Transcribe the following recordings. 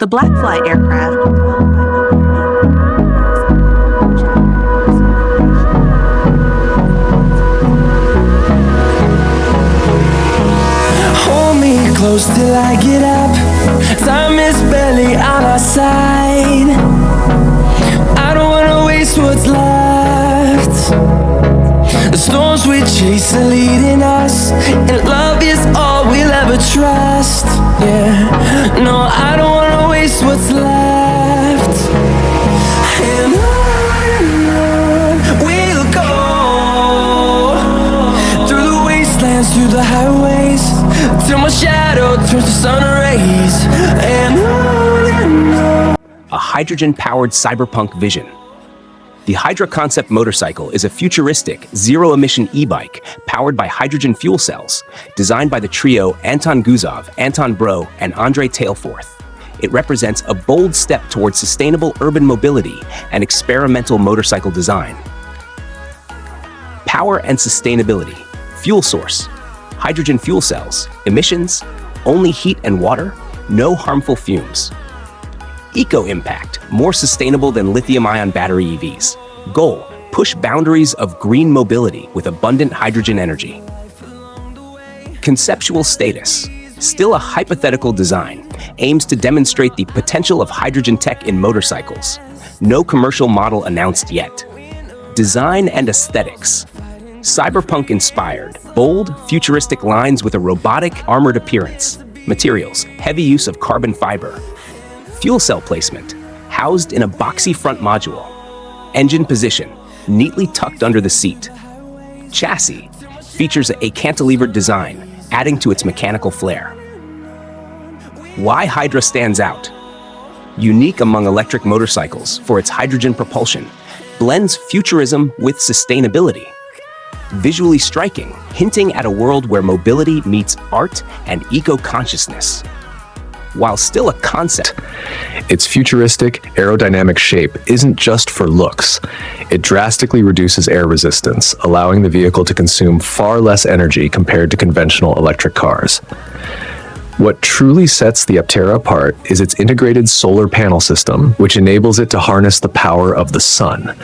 The Blackfly aircraft, hold me close till I get up. Time is barely on our side. I don't wanna waste what's left. The storms we chase are leading us, and love is all we'll ever trust. Yeah, no, I don't wanna waste what's left. And on we'll go, through the wastelands, through the highways, till my shadow turns to sun rays. And on. A hydrogen-powered cyberpunk vision. The Hydra Concept motorcycle is a futuristic, zero-emission e-bike powered by hydrogen fuel cells, designed by the trio Anton Guzov, Anton Bro, and Andrei Tailforth. It represents a bold step towards sustainable urban mobility and experimental motorcycle design. Power and sustainability. Fuel source. Hydrogen fuel cells. Emissions. Only heat and water. No harmful fumes. Eco-impact, more sustainable than lithium-ion battery EVs. Goal, push boundaries of green mobility with abundant hydrogen energy. Conceptual status, still a hypothetical design, aims to demonstrate the potential of hydrogen tech in motorcycles. No commercial model announced yet. Design and aesthetics. Cyberpunk-inspired, bold, futuristic lines with a robotic, armored appearance. Materials, heavy use of carbon fiber. Fuel cell placement, housed in a boxy front module. Engine position, neatly tucked under the seat. Chassis, features a cantilevered design, adding to its mechanical flair. Why Hydra stands out? Unique among electric motorcycles for its hydrogen propulsion, blends futurism with sustainability. Visually striking, hinting at a world where mobility meets art and eco-consciousness. While still a concept, its futuristic, aerodynamic shape isn't just for looks. It drastically reduces air resistance, allowing the vehicle to consume far less energy compared to conventional electric cars. What truly sets the Aptera apart is its integrated solar panel system, which enables it to harness the power of the sun.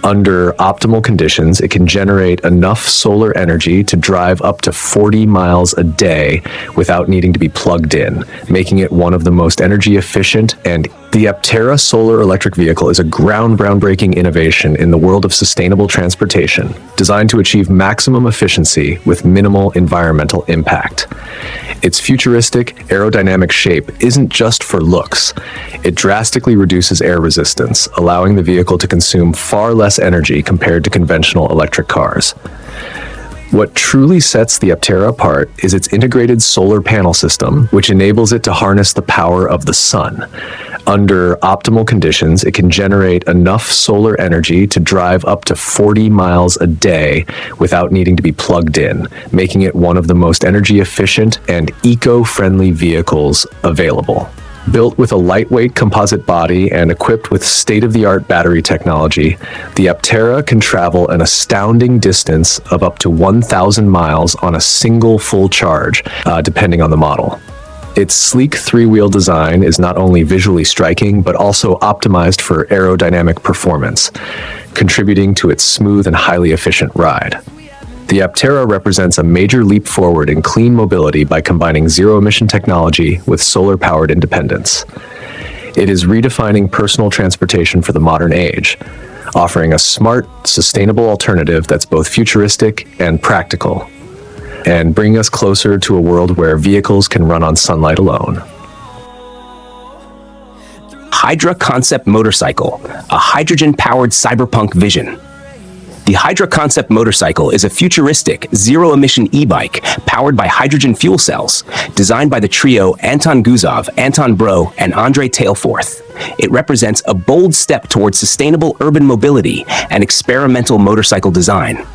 Under optimal conditions, it can generate enough solar energy to drive up to 40 miles a day without needing to be plugged in, making it one of the most energy efficient. And the Aptera solar electric vehicle is a groundbreaking innovation in the world of sustainable transportation, designed to achieve maximum efficiency with minimal environmental impact. Its futuristic, aerodynamic shape isn't just for looks. It drastically reduces air resistance, allowing the vehicle to consume far less energy compared to conventional electric cars. What truly sets the Aptera apart is its integrated solar panel system, which enables it to harness the power of the sun. Under optimal conditions, it can generate enough solar energy to drive up to 40 miles a day without needing to be plugged in, making it one of the most energy efficient and eco-friendly vehicles available. Built with a lightweight composite body and equipped with state-of-the-art battery technology, the Aptera can travel an astounding distance of up to 1,000 miles on a single full charge, depending on the model. Its sleek three-wheel design is not only visually striking, but also optimized for aerodynamic performance, contributing to its smooth and highly efficient ride. The Aptera represents a major leap forward in clean mobility by combining zero-emission technology with solar-powered independence. It is redefining personal transportation for the modern age, offering a smart, sustainable alternative that's both futuristic and practical, and bringing us closer to a world where vehicles can run on sunlight alone. Hydra Concept motorcycle, a hydrogen-powered cyberpunk vision. The Hydra Concept motorcycle is a futuristic, zero-emission e-bike powered by hydrogen fuel cells, designed by the trio Anton Guzov, Anton Bro, and Andrei Tailforth. It represents a bold step towards sustainable urban mobility and experimental motorcycle design.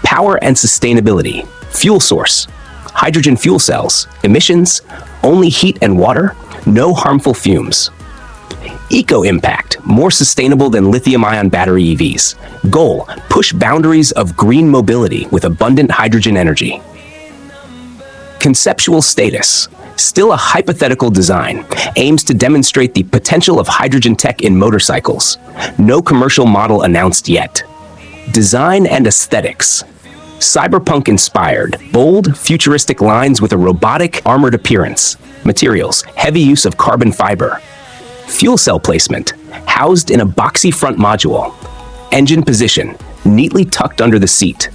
Power and sustainability. Fuel source. Hydrogen fuel cells. Emissions. Only heat and water. No harmful fumes. Eco-impact, more sustainable than lithium-ion battery EVs. Goal, push boundaries of green mobility with abundant hydrogen energy. Conceptual status, Still a hypothetical design, aims to demonstrate the potential of hydrogen tech in motorcycles. No commercial model announced yet. Design and aesthetics. Cyberpunk-inspired, bold, futuristic lines with a robotic, armored appearance. Materials, heavy use of carbon fiber. Fuel cell placement, housed in a boxy front module. Engine position, neatly tucked under the seat.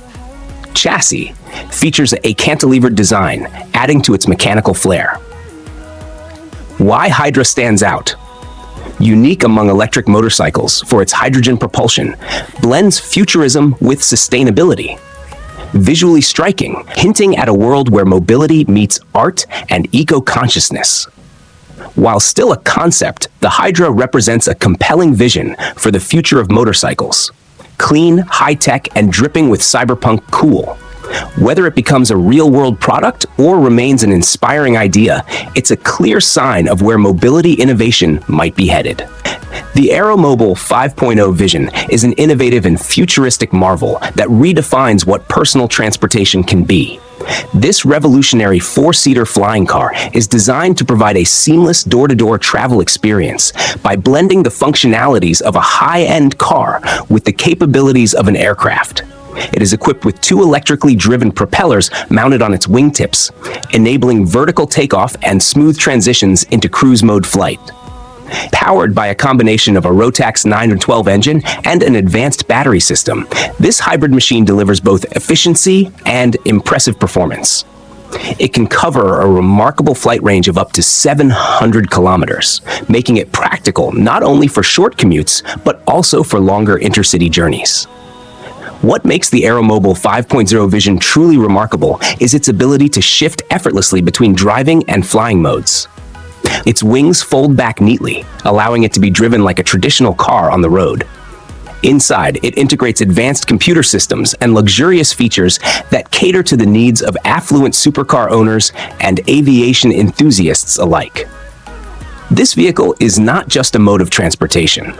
Chassis, features a cantilevered design, adding to its mechanical flair. Why Hydra stands out. Unique among electric motorcycles for its hydrogen propulsion, blends futurism with sustainability. Visually striking, hinting at a world where mobility meets art and eco-consciousness. While still a concept, the Hydra represents a compelling vision for the future of motorcycles. Clean, high-tech, and dripping with cyberpunk cool. Whether it becomes a real-world product or remains an inspiring idea, it's a clear sign of where mobility innovation might be headed. The Aeromobile 5.0 vision is an innovative and futuristic marvel that redefines what personal transportation can be. This revolutionary four-seater flying car is designed to provide a seamless door-to-door travel experience by blending the functionalities of a high-end car with the capabilities of an aircraft. It is equipped with two electrically driven propellers mounted on its wingtips, enabling vertical takeoff and smooth transitions into cruise mode flight. Powered by a combination of a Rotax 912 engine and an advanced battery system, this hybrid machine delivers both efficiency and impressive performance. It can cover a remarkable flight range of up to 700 kilometers, making it practical not only for short commutes, but also for longer intercity journeys. What makes the Aeromobile 5.0 vision truly remarkable is its ability to shift effortlessly between driving and flying modes. Its wings fold back neatly, allowing it to be driven like a traditional car on the road. Inside, it integrates advanced computer systems and luxurious features that cater to the needs of affluent supercar owners and aviation enthusiasts alike. This vehicle is not just a mode of transportation.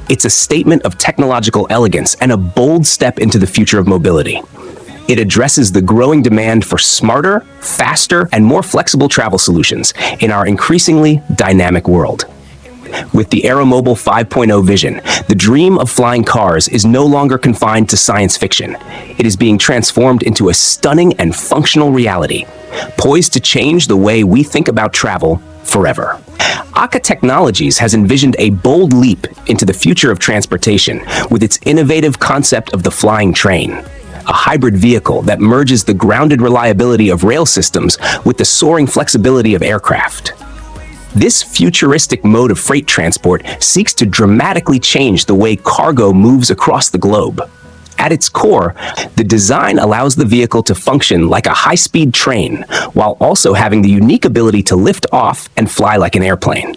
It's a statement of technological elegance and a bold step into the future of mobility. It addresses the growing demand for smarter, faster, and more flexible travel solutions in our increasingly dynamic world. With the Aeromobile 5.0 vision, the dream of flying cars is no longer confined to science fiction. It is being transformed into a stunning and functional reality, poised to change the way we think about travel forever. Akka Technologies has envisioned a bold leap into the future of transportation with its innovative concept of the flying train, a hybrid vehicle that merges the grounded reliability of rail systems with the soaring flexibility of aircraft. This futuristic mode of freight transport seeks to dramatically change the way cargo moves across the globe. At its core, the design allows the vehicle to function like a high-speed train, while also having the unique ability to lift off and fly like an airplane.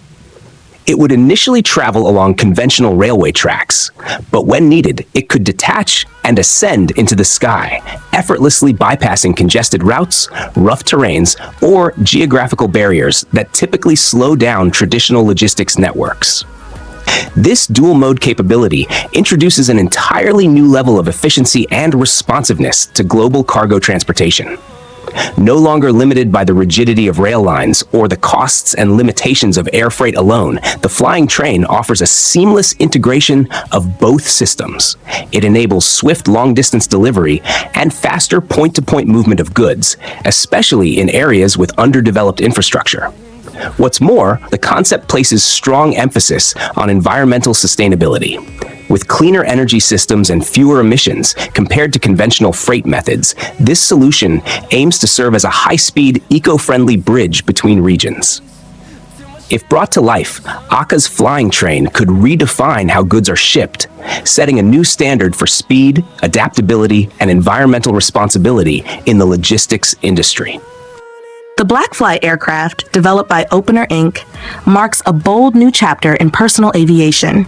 It would initially travel along conventional railway tracks, but when needed, it could detach and ascend into the sky, effortlessly bypassing congested routes, rough terrains, or geographical barriers that typically slow down traditional logistics networks. This dual-mode capability introduces an entirely new level of efficiency and responsiveness to global cargo transportation. No longer limited by the rigidity of rail lines or the costs and limitations of air freight alone, the flying train offers a seamless integration of both systems. It enables swift long-distance delivery and faster point-to-point movement of goods, especially in areas with underdeveloped infrastructure. What's more, the concept places strong emphasis on environmental sustainability. With cleaner energy systems and fewer emissions compared to conventional freight methods, this solution aims to serve as a high-speed, eco-friendly bridge between regions. If brought to life, Akka's flying train could redefine how goods are shipped, setting a new standard for speed, adaptability, and environmental responsibility in the logistics industry. The Blackfly aircraft, developed by Opener Inc., marks a bold new chapter in personal aviation.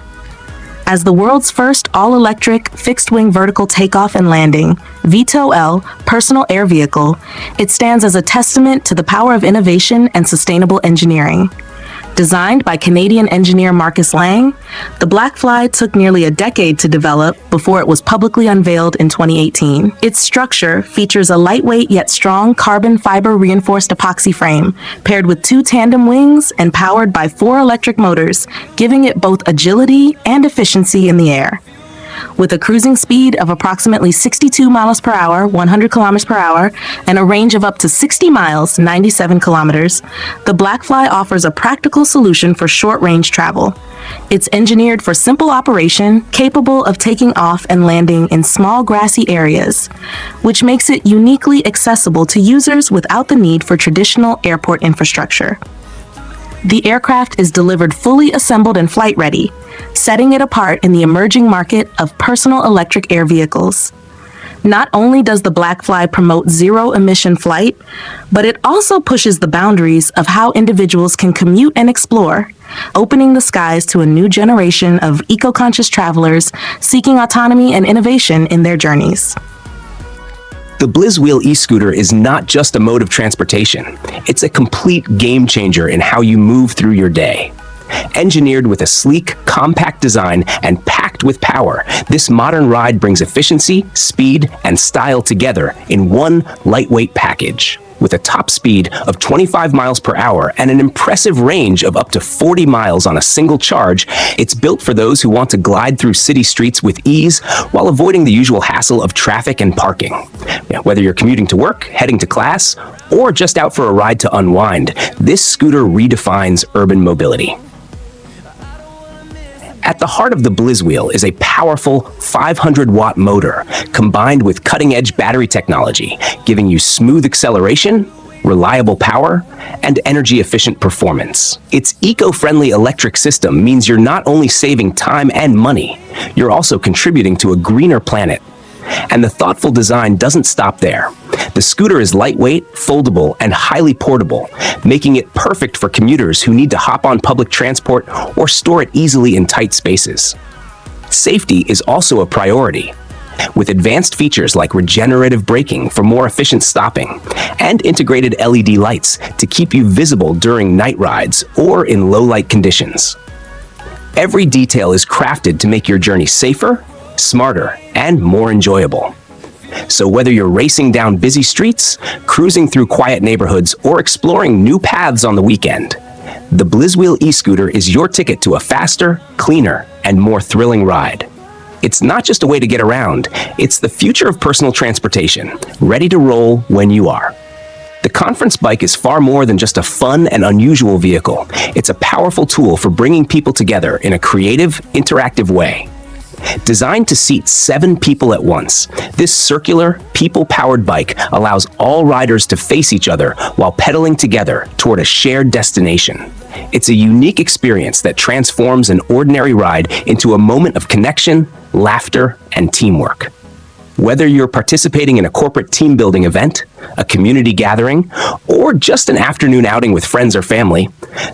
As the world's first all-electric, fixed-wing vertical takeoff and landing, VTOL, personal air vehicle, it stands as a testament to the power of innovation and sustainable engineering. Designed by Canadian engineer Marcus Lang, the Blackfly took nearly a decade to develop before it was publicly unveiled in 2018. Its structure features a lightweight yet strong carbon fiber reinforced epoxy frame, paired with 2 tandem wings and powered by 4 electric motors, giving it both agility and efficiency in the air. With a cruising speed of approximately 62 miles per hour, 100 kilometers per hour, and a range of up to 60 miles, 97 kilometers, the Blackfly offers a practical solution for short-range travel. It's engineered for simple operation, capable of taking off and landing in small grassy areas, which makes it uniquely accessible to users without the need for traditional airport infrastructure. The aircraft is delivered fully assembled and flight-ready, setting it apart in the emerging market of personal electric air vehicles. Not only does the Blackfly promote zero-emission flight, but it also pushes the boundaries of how individuals can commute and explore, opening the skies to a new generation of eco-conscious travelers seeking autonomy and innovation in their journeys. The Blizzwheel e-scooter is not just a mode of transportation. It's a complete game changer in how you move through your day. Engineered with a sleek, compact design and packed with power, this modern ride brings efficiency, speed, and style together in one lightweight package. With a top speed of 25 miles per hour and an impressive range of up to 40 miles on a single charge, it's built for those who want to glide through city streets with ease while avoiding the usual hassle of traffic and parking. Whether you're commuting to work, heading to class, or just out for a ride to unwind, this scooter redefines urban mobility. At the heart of the Blizzwheel is a powerful 500-watt motor combined with cutting-edge battery technology, giving you smooth acceleration, reliable power, and energy-efficient performance. Its eco-friendly electric system means you're not only saving time and money, you're also contributing to a greener planet. And the thoughtful design doesn't stop there. The scooter is lightweight, foldable, and highly portable, making it perfect for commuters who need to hop on public transport or store it easily in tight spaces. Safety is also a priority, with advanced features like regenerative braking for more efficient stopping and integrated LED lights to keep you visible during night rides or in low-light conditions. Every detail is crafted to make your journey safer, smarter, and more enjoyable. So whether you're racing down busy streets, cruising through quiet neighborhoods, or exploring new paths on the weekend, the Blizzwheel e-scooter is your ticket to a faster, cleaner, and more thrilling ride. It's not just a way to get around, it's the future of personal transportation, ready to roll when you are. The Conference Bike is far more than just a fun and unusual vehicle. It's a powerful tool for bringing people together in a creative, interactive way. Designed to seat 7 people at once, this circular, people-powered bike allows all riders to face each other while pedaling together toward a shared destination. It's a unique experience that transforms an ordinary ride into a moment of connection, laughter, and teamwork. Whether you're participating in a corporate team-building event, a community gathering, or just an afternoon outing with friends or family,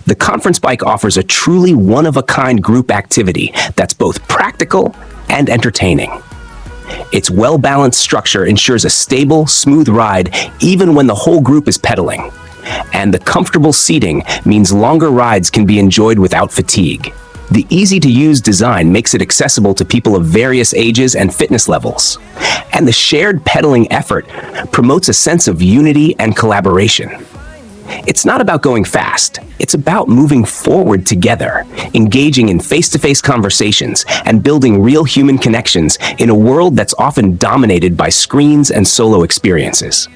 the Conference Bike offers a truly one-of-a-kind group activity that's both practical and entertaining. Its well-balanced structure ensures a stable, smooth ride even when the whole group is pedaling. And the comfortable seating means longer rides can be enjoyed without fatigue. The easy-to-use design makes it accessible to people of various ages and fitness levels. And the shared pedaling effort promotes a sense of unity and collaboration. It's not about going fast, it's about moving forward together, engaging in face-to-face conversations, and building real human connections in a world that's often dominated by screens and solo experiences.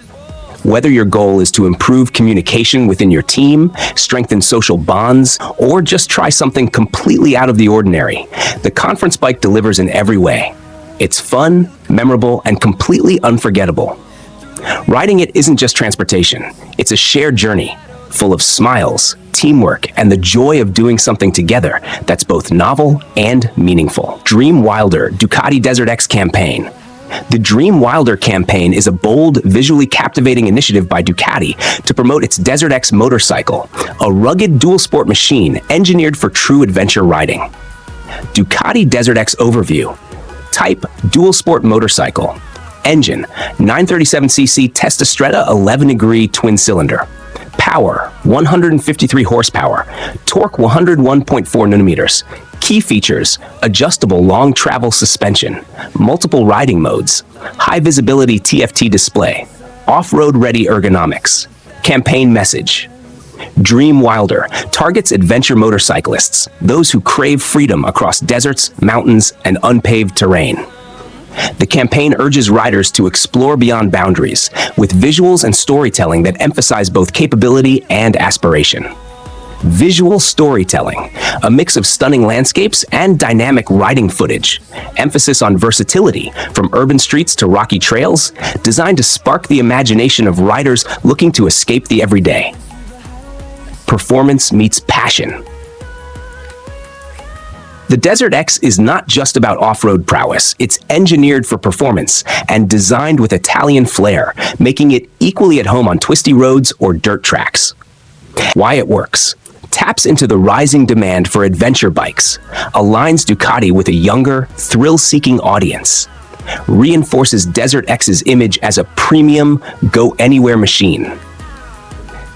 Whether your goal is to improve communication within your team, strengthen social bonds, or just try something completely out of the ordinary, the Conference Bike delivers in every way. It's fun, memorable, and completely unforgettable. Riding it isn't just transportation, it's a shared journey, full of smiles, teamwork, and the joy of doing something together that's both novel and meaningful. Dream Wilder Ducati Desert X campaign. The Dream Wilder campaign is a bold, visually captivating initiative by Ducati to promote its Desert X motorcycle, a rugged dual-sport machine engineered for true adventure riding. Ducati Desert X overview. Type, dual-sport motorcycle. Engine, 937cc Testastretta 11-degree twin-cylinder. Power, 153 horsepower. Torque, 101.4 newton-meters. Key features: adjustable long travel suspension, multiple riding modes, high visibility TFT display, off-road ready ergonomics. Campaign message: Dream Wilder targets adventure motorcyclists, those who crave freedom across deserts, mountains, and unpaved terrain. The campaign urges riders to explore beyond boundaries, with visuals and storytelling that emphasize both capability and aspiration. Visual storytelling, a mix of stunning landscapes and dynamic riding footage. Emphasis on versatility, from urban streets to rocky trails, designed to spark the imagination of riders looking to escape the everyday. Performance meets passion. The Desert X is not just about off-road prowess, it's engineered for performance and designed with Italian flair, making it equally at home on twisty roads or dirt tracks. Why it works: taps into the rising demand for adventure bikes, aligns Ducati with a younger, thrill-seeking audience, reinforces Desert X's image as a premium, go-anywhere machine.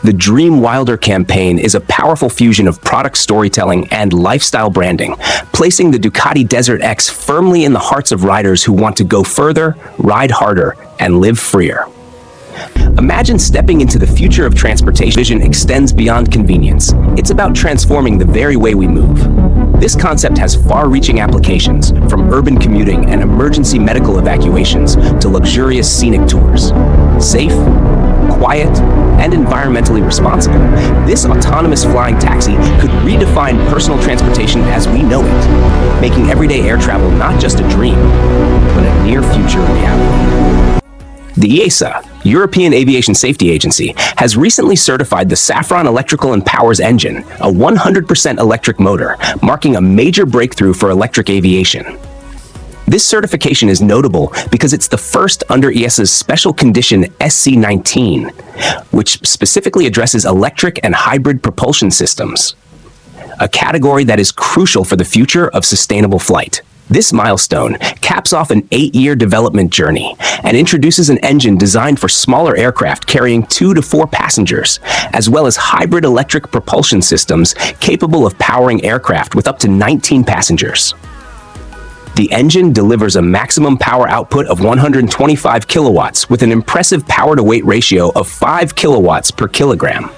The Dream Wilder campaign is a powerful fusion of product storytelling and lifestyle branding, placing the Ducati Desert X firmly in the hearts of riders who want to go further, ride harder, and live freer. Imagine stepping into the future of transportation. Vision extends beyond convenience. It's about transforming the very way we move. This concept has far-reaching applications, from urban commuting and emergency medical evacuations to luxurious scenic tours. Safe, quiet, and environmentally responsible, this autonomous flying taxi could redefine personal transportation as we know it, making everyday air travel not just a dream, but a near-future reality. The EASA, European Aviation Safety Agency, has recently certified the Safran Electrical and Powers engine, a 100% electric motor, marking a major breakthrough for electric aviation. This certification is notable because it's the first under EASA's special condition SC19, which specifically addresses electric and hybrid propulsion systems, a category that is crucial for the future of sustainable flight. This milestone caps off an 8-year development journey and introduces an engine designed for smaller aircraft carrying 2 to 4 passengers, as well as hybrid electric propulsion systems capable of powering aircraft with up to 19 passengers. The engine delivers a maximum power output of 125 kilowatts with an impressive power-to-weight ratio of 5 kilowatts per kilogram.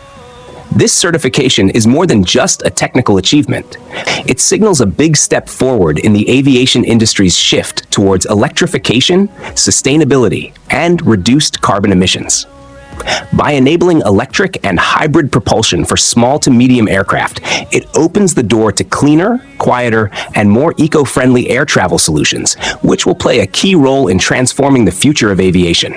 This certification is more than just a technical achievement. It signals a big step forward in the aviation industry's shift towards electrification, sustainability, and reduced carbon emissions. By enabling electric and hybrid propulsion for small to medium aircraft, it opens the door to cleaner, quieter, and more eco-friendly air travel solutions, which will play a key role in transforming the future of aviation.